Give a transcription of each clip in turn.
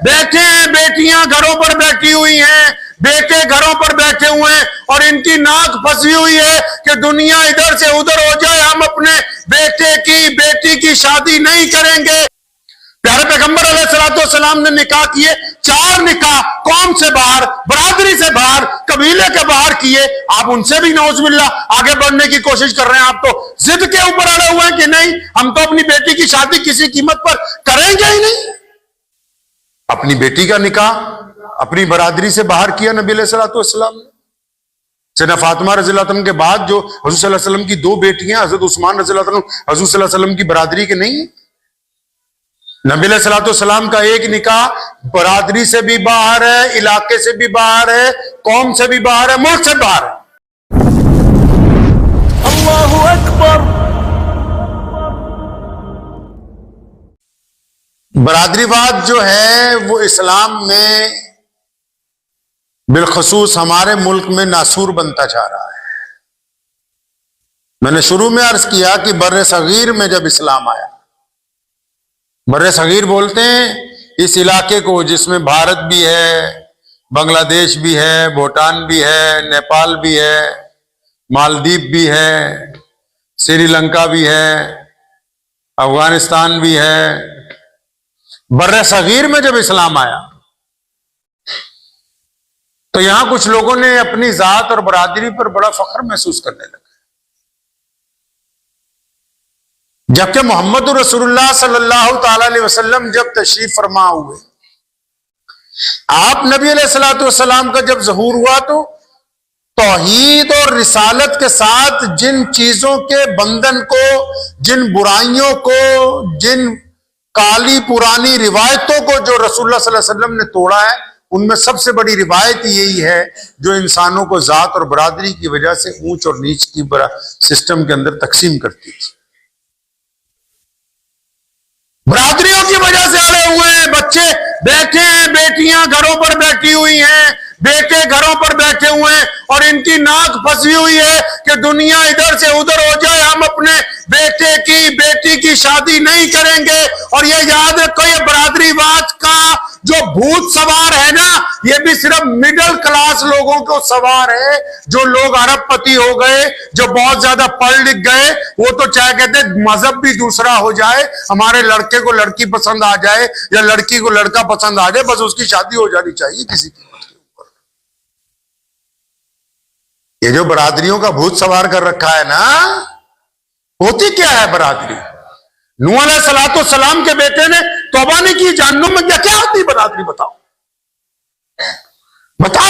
بیٹھے ہیں، بیٹیاں گھروں پر بیٹھی ہوئی ہیں، بیٹے گھروں پر بیٹھے ہوئے ہیں، اور ان کی ناک پھنسی ہوئی ہے کہ دنیا ادھر سے ادھر ہو جائے، ہم اپنے بیٹے کی بیٹی کی شادی نہیں کریں گے۔ پیارے پیغمبر علیہ الصلوۃ والسلام نے نکاح کیے، 4 نکاح قوم سے باہر، برادری سے باہر، قبیلے کے باہر کیے۔ آپ ان سے بھی نعوذ باللہ آگے بڑھنے کی کوشش کر رہے ہیں، آپ تو ضد کے اوپر اڑے ہوئے ہیں کہ نہیں، ہم تو اپنی بیٹی کی شادی کسی قیمت پر کریں گے ہی نہیں۔ اپنی بیٹی کا نکاح اپنی برادری سے باہر کیا نبی علیہ الصلوۃ والسلام نے۔ سیدنا فاطمہ رضی اللہ عنہ کے بعد جو حضور صلی اللہ علیہ وسلم کی 2 بیٹیاں، حضرت عثمان رضی اللہ عنہ حضور صلی اللہ علیہ وسلم کی برادری کے نہیں ہیں۔ نبی علیہ الصلوۃ والسلام کا ایک نکاح برادری سے بھی باہر ہے، علاقے سے بھی باہر ہے، قوم سے بھی باہر ہے، ملک سے باہر ہے۔ اللہ اکبر۔ برادری واد جو ہے وہ اسلام میں بالخصوص ہمارے ملک میں ناسور بنتا جا رہا ہے۔ میں نے شروع میں عرض کیا کہ بر صغیر میں جب اسلام آیا، بر صغیر بولتے ہیں اس علاقے کو جس میں بھارت بھی ہے، بنگلہ دیش بھی ہے، بھوٹان بھی ہے، نیپال بھی ہے، مالدیپ بھی ہے، سری لنکا بھی ہے، افغانستان بھی ہے۔ بر صغیر میں جب اسلام آیا تو یہاں کچھ لوگوں نے اپنی ذات اور برادری پر بڑا فخر محسوس کرنے لگے، جبکہ محمد رسول اللہ صلی اللہ تعالی علیہ وسلم جب تشریف فرما ہوئے، آپ نبی علیہ الصلوۃ والسلام کا جب ظہور ہوا تو توحید اور رسالت کے ساتھ جن چیزوں کے بندھن کو، جن برائیوں کو، جن کالی پرانی روایتوں کو جو رسول اللہ صلی اللہ علیہ وسلم نے توڑا ہے، ان میں سب سے بڑی روایت یہی ہے جو انسانوں کو ذات اور برادری کی وجہ سے اونچ اور نیچ کی سسٹم کے اندر تقسیم کرتی تھی۔ برادریوں کی وجہ سے اڑے ہوئے ہیں، بچے بیٹھے ہیں، بیٹیاں گھروں پر بیٹھی ہوئی ہیں، بیٹے گھروں پر بیٹھے ہوئے ہیں، اور ان کی ناک پھنسی ہوئی ہے کہ دنیا ادھر سے ادھر ہو جائے، ہم اپنے بیٹے کی بیٹی کی شادی نہیں کریں گے۔ اور یہ یاد رکھو، یہ برادری واد کا جو بھوت سوار ہے نا، یہ بھی صرف مڈل کلاس لوگوں کو سوار ہے۔ جو لوگ ارب پتی ہو گئے، جو بہت زیادہ پڑھ لکھ گئے، وہ تو چاہے کہتے ہیں مذہب بھی دوسرا ہو جائے، ہمارے لڑکے کو لڑکی پسند آ جائے یا لڑکی کو لڑکا پسند آ جائے، بس اس کی شادی ہو جانی چاہیے کسی کی۔ یہ جو برادریوں کا بھوت سوار کر رکھا ہے نا، ہوتی کیا ہے برادری؟ نوح علیہ الصلوۃ والسلام کے بیٹے نے توبہ نہیں کی، جہنم میں کیا ہوتی برادری؟ بتاؤ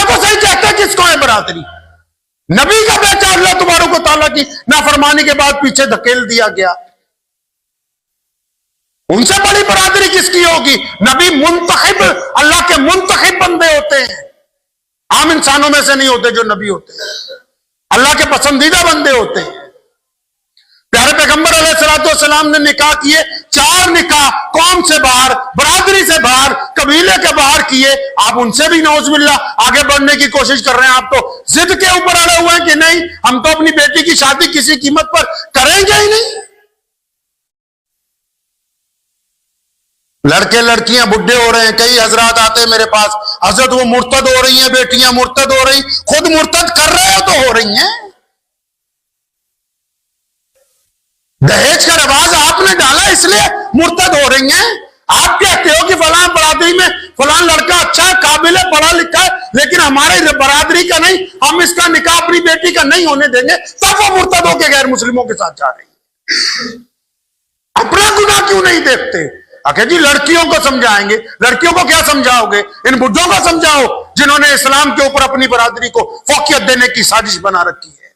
تو صحیح، کہتے کس کو ہے برادری؟ نبی کا بیٹا اللہ تبارک و تعالیٰ کی نافرمانی کے بعد پیچھے دھکیل دیا گیا، ان سے بڑی برادری کس کی ہوگی؟ نبی منتخب، اللہ کے منتخب بندے ہوتے ہیں، عام انسانوں میں سے نہیں ہوتے جو نبی ہوتے ہیں، اللہ کے پسندیدہ بندے ہوتے ہیں۔ پیارے پیغمبر علیہ الصلوۃ والسلام نے نکاح کیے، 4 نکاح قوم سے باہر، برادری سے باہر، قبیلے کے باہر کیے۔ آپ ان سے بھی نعوذ باللہ آگے بڑھنے کی کوشش کر رہے ہیں، آپ تو ضد کے اوپر اڑے ہوئے ہیں کہ نہیں، ہم تو اپنی بیٹی کی شادی کسی قیمت پر کریں گے ہی نہیں۔ لڑکے لڑکیاں بڈھے ہو رہے ہیں، کئی حضرات آتے ہیں میرے پاس، حضرت وہ مرتد ہو رہی ہیں، بیٹیاں مرتد ہو رہی، خود مرتد کر رہے ہو تو ہو رہی ہیں۔ دہیج کا رواج آپ نے ڈالا اس لیے مرتد ہو رہی ہیں۔ آپ کہتے ہو کہ فلاں برادری میں فلاں لڑکا اچھا ہے، قابل ہے، پڑھا لکھا ہے، لیکن ہمارے برادری کا نہیں، ہم اس کا نکاح اپنی بیٹی کا نہیں ہونے دیں گے، تب وہ مرتد ہو کے غیر مسلموں کے ساتھ جا رہی ہے۔ اپنا گناہ کیوں نہیں دیکھتے؟ آخر جی لڑکیوں کو سمجھائیں گے، لڑکیوں کو کیا سمجھاؤ گے؟ ان بڈھوں کو سمجھاؤ جنہوں نے اسلام کے اوپر اپنی برادری کو فوقیت دینے کی سازش بنا رکھی ہے،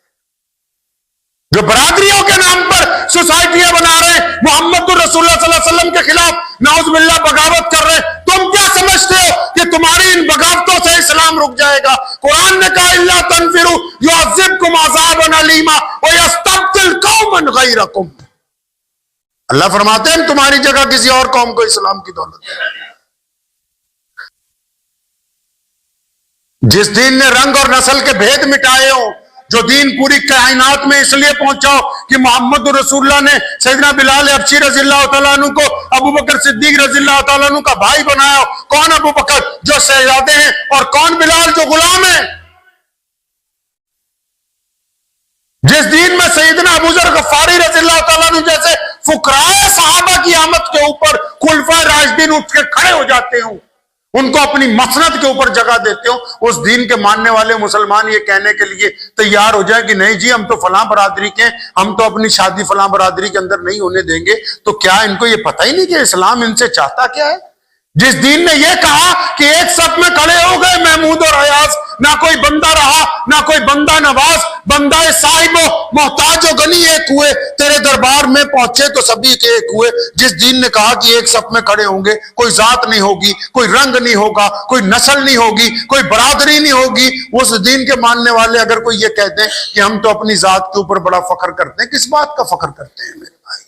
جو برادریوں کے نام پر سوسائٹیاں بنا رہے ہیں، محمد رسول اللہ صلی اللہ علیہ وسلم کے خلاف نعوذ باللہ بغاوت کر رہے ہیں۔ تم کیا سمجھتے ہو کہ تمہاری ان بغاوتوں سے اسلام رک جائے گا؟ قرآن نے کہا الا تنفروا يعذبكم عذابا الیما ويستبدل قوما غیرکم۔ اللہ فرماتے ہیں تمہاری جگہ کسی اور قوم کو اسلام کی دولت ہے۔ جس دین نے رنگ اور نسل کے بھید مٹائے ہوں، جو دین پوری کائنات میں اس لیے پہنچاؤ کہ محمد رسول اللہ نے سیدنا بلال حبشی رضی اللہ تعالیٰ عنہ کو ابو بکر صدیق رضی اللہ تعالیٰ عنہ کا بھائی بنایا؟ کون ابو بکر جو شہزادے ہیں اور کون بلال جو غلام ہیں؟ جس دین میں سیدنا ابو ذر غفاری رضی اللہ تعالیٰ عنہ جیسے فقراء صحابہ کی آمد کے اوپر خلفائے راشدین اٹھ کے کھڑے ہو جاتے ہوں، ان کو اپنی مسند کے اوپر جگہ دیتے ہوں، اس دین کے ماننے والے مسلمان یہ کہنے کے لیے تیار ہو جائیں کہ نہیں جی ہم تو فلاں برادری کے ہیں، ہم تو اپنی شادی فلاں برادری کے اندر نہیں ہونے دیں گے، تو کیا ان کو یہ پتہ ہی نہیں کہ اسلام ان سے چاہتا کیا ہے؟ جس دین نے یہ کہا کہ ایک صف میں کھڑے ہو گئے محمود اور ایاز، نہ کوئی بندہ رہا نہ کوئی بندہ نواز، بندہ صاحب و محتاج و غنی ایک ہوئے، تیرے دربار میں پہنچے تو سبھی کے ایک ہوئے۔ جس دین نے کہا کہ ایک صف میں کھڑے ہوں گے، کوئی ذات نہیں ہوگی، کوئی رنگ نہیں ہوگا، کوئی نسل نہیں ہوگی، کوئی برادری نہیں ہوگی، اس دین کے ماننے والے اگر کوئی یہ کہتے ہیں کہ ہم تو اپنی ذات کے اوپر بڑا فخر کرتے ہیں، کس بات کا فخر کرتے ہیں میرے بھائی؟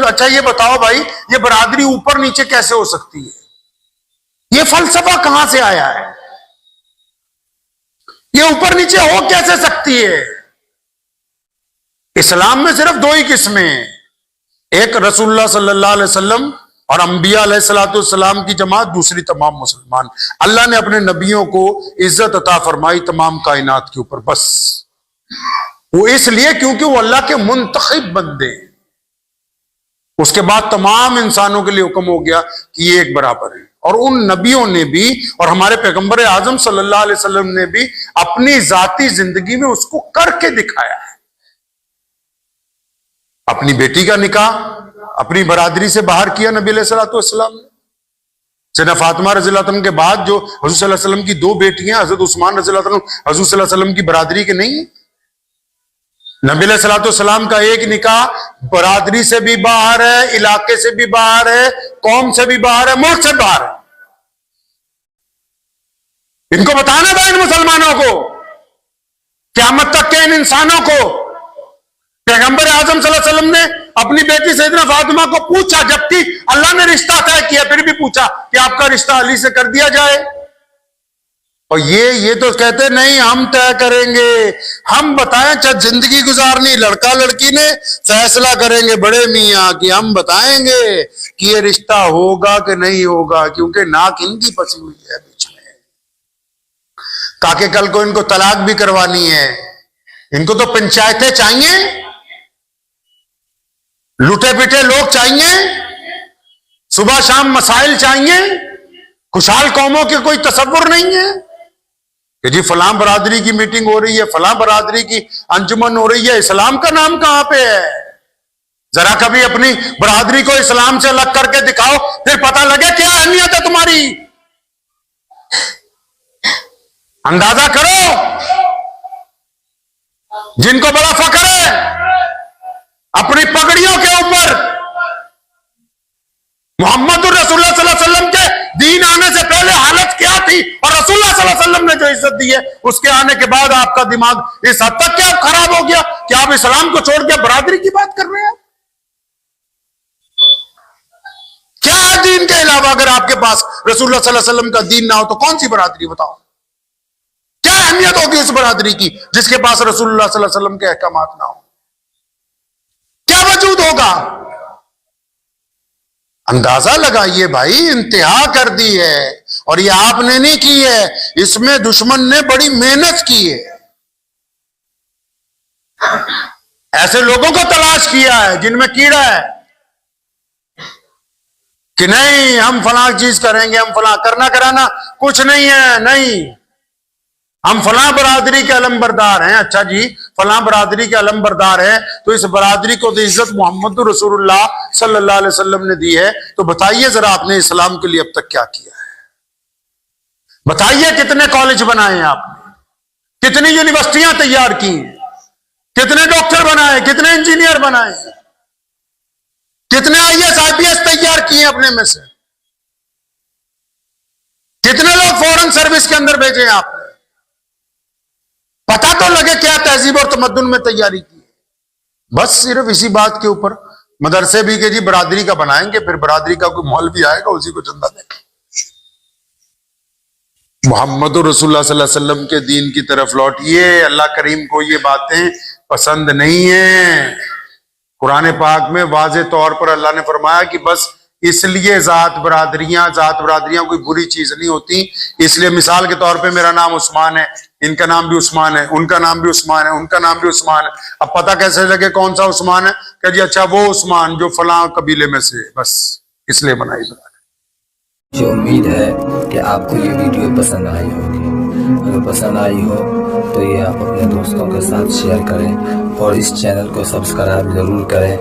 اچھا یہ بتاؤ بھائی، یہ برادری اوپر نیچے کیسے ہو سکتی ہے؟ یہ فلسفہ کہاں سے آیا ہے؟ یہ اوپر نیچے ہو کیسے سکتی ہے؟ اسلام میں صرف دو ہی قسمیں ہیں، ایک رسول اللہ صلی اللہ علیہ وسلم اور انبیاء علیہ السلام کی جماعت، دوسری تمام مسلمان۔ اللہ نے اپنے نبیوں کو عزت عطا فرمائی تمام کائنات کے اوپر، بس وہ اس لیے کیونکہ وہ اللہ کے منتخب بندے ہیں۔ اس کے بعد تمام انسانوں کے لیے حکم ہو گیا کہ یہ ایک برابر ہے، اور ان نبیوں نے بھی اور ہمارے پیغمبر اعظم صلی اللہ علیہ وسلم نے بھی اپنی ذاتی زندگی میں اس کو کر کے دکھایا ہے۔ اپنی بیٹی کا نکاح اپنی برادری سے باہر کیا نبی علیہ الصلوۃ والسلام نے۔ سیدنا فاطمہ رضی اللہ عنہ کے بعد جو حضور صلی اللہ علیہ وسلم کی دو بیٹیاں، حضرت عثمان رضی اللہ عنہ حضور صلی اللہ علیہ وسلم کی برادری کے نہیں ہیں۔ نبی علیہ الصلوۃ والسلام کا ایک نکاح برادری سے بھی باہر ہے، علاقے سے بھی باہر ہے، قوم سے بھی باہر ہے، ملک سے باہر ہے۔ ان کو بتانا تھا ان مسلمانوں کو، قیامت تک کے ان انسانوں کو۔ پیغمبر اعظم صلی اللہ علیہ وسلم نے اپنی بیٹی سیدنا فاطمہ کو پوچھا، جبکہ اللہ نے رشتہ طے کیا، پھر بھی پوچھا کہ آپ کا رشتہ علی سے کر دیا جائے، اور یہ تو کہتے نہیں ہم طے کریں گے، ہم بتائیں، چاہے زندگی گزارنی لڑکا لڑکی نے فیصلہ کریں گے بڑے میاں کہ ہم بتائیں گے کہ یہ رشتہ ہوگا کہ نہیں ہوگا، کیونکہ ناک ان کی پسی ہوئی ہے بیچ میں، تاکہ کل کو ان کو طلاق بھی کروانی ہے، ان کو تو پنچایتیں چاہیے، لوٹے پیٹے لوگ چاہیے، صبح شام مسائل چاہیے، خوشحال قوموں کے کوئی تصور نہیں ہے کہ جی فلاں برادری کی میٹنگ ہو رہی ہے، فلاں برادری کی انجمن ہو رہی ہے، اسلام کا نام کہاں پہ ہے؟ ذرا کبھی اپنی برادری کو اسلام سے الگ کر کے دکھاؤ، پھر پتہ لگے کیا اہمیت ہے تمہاری۔ اندازہ کرو، جن کو بڑا فخر ہے اپنی پگڑیوں کے اوپر، محمد الرسول اللہ صلی اللہ علیہ وسلم کے دین آنے سے پہلے حالت کیا تھی، اور رسول اللہ صلی اللہ علیہ وسلم نے جو عزت دی ہے اس کے آنے کے بعد آپ کا دماغ اس حد تک کیا خراب ہو گیا کہ آپ اسلام کو چھوڑ کے برادری کی بات کر رہے ہیں؟ کیا ہے دین کے علاوہ؟ اگر آپ کے پاس رسول اللہ صلی اللہ علیہ وسلم کا دین نہ ہو تو کون سی برادری؟ بتاؤ کیا اہمیت ہوگی اس برادری کی جس کے پاس رسول اللہ صلی اللہ علیہ وسلم کے احکامات نہ ہو؟ کیا وجود ہوگا؟ اندازہ لگائیے بھائی، انتہا کر دی ہے، اور یہ آپ نے نہیں کی ہے، اس میں دشمن نے بڑی محنت کی ہے، ایسے لوگوں کو تلاش کیا ہے جن میں کیڑا ہے کہ نہیں ہم فلاں چیز کریں گے، ہم فلاں کرنا کرانا کچھ نہیں ہے، نہیں ہم فلاں برادری کے علم بردار ہیں۔ اچھا جی فلاں برادری کے علم بردار ہیں تو اس برادری کو تو عزت محمد رسول اللہ صلی اللہ علیہ وسلم نے دی ہے، تو بتائیے ذرا آپ نے اسلام کے لیے اب تک کیا کیا ہے؟ بتائیے کتنے کالج بنائے ہیں آپ نے، کتنی یونیورسٹیاں تیار کی ہیں، کتنے ڈاکٹر بنائے، کتنے انجینئر بنائے، کتنے IAS IPS تیار کیے اپنے میں سے، کتنے لوگ فورن سروس کے اندر بھیجے ہیں آپ نے؟ پتہ تو لگے کیا تہذیب اور تمدن میں تیاری کی ہے۔ بس صرف اسی بات کے اوپر مدرسے بھی کہ جی برادری کا بنائیں گے، پھر برادری کا کوئی مولوی آئے گا اسی کو چندہ دیں گے۔ محمد رسول اللہ صلی اللہ علیہ وسلم کے دین کی طرف لوٹئے، اللہ کریم کو یہ باتیں پسند نہیں ہیں۔ قرآن پاک میں واضح طور پر اللہ نے فرمایا کہ بس اس لیے ذات برادریاں کوئی بری چیز نہیں ہوتی، اس لیے مثال کے طور پہ میرا نام عثمان ہے، ان کا نام بھی عثمان ہے، ان کا نام بھی عثمان ہے، ان کا نام بھی عثمان ہے، اب پتہ کیسے لگے کون سا عثمان ہے؟ کہ جی اچھا وہ عثمان جو فلاں قبیلے میں سے، بس اس لیے بنائی برادری۔ مجھے امید ہے کہ آپ کو یہ ویڈیو پسند آئی ہوگی، اگر پسند آئی ہو تو یہ آپ اپنے دوستوں کے ساتھ شیئر کریں اور اس چینل کو سبسکرائب ضرور کریں۔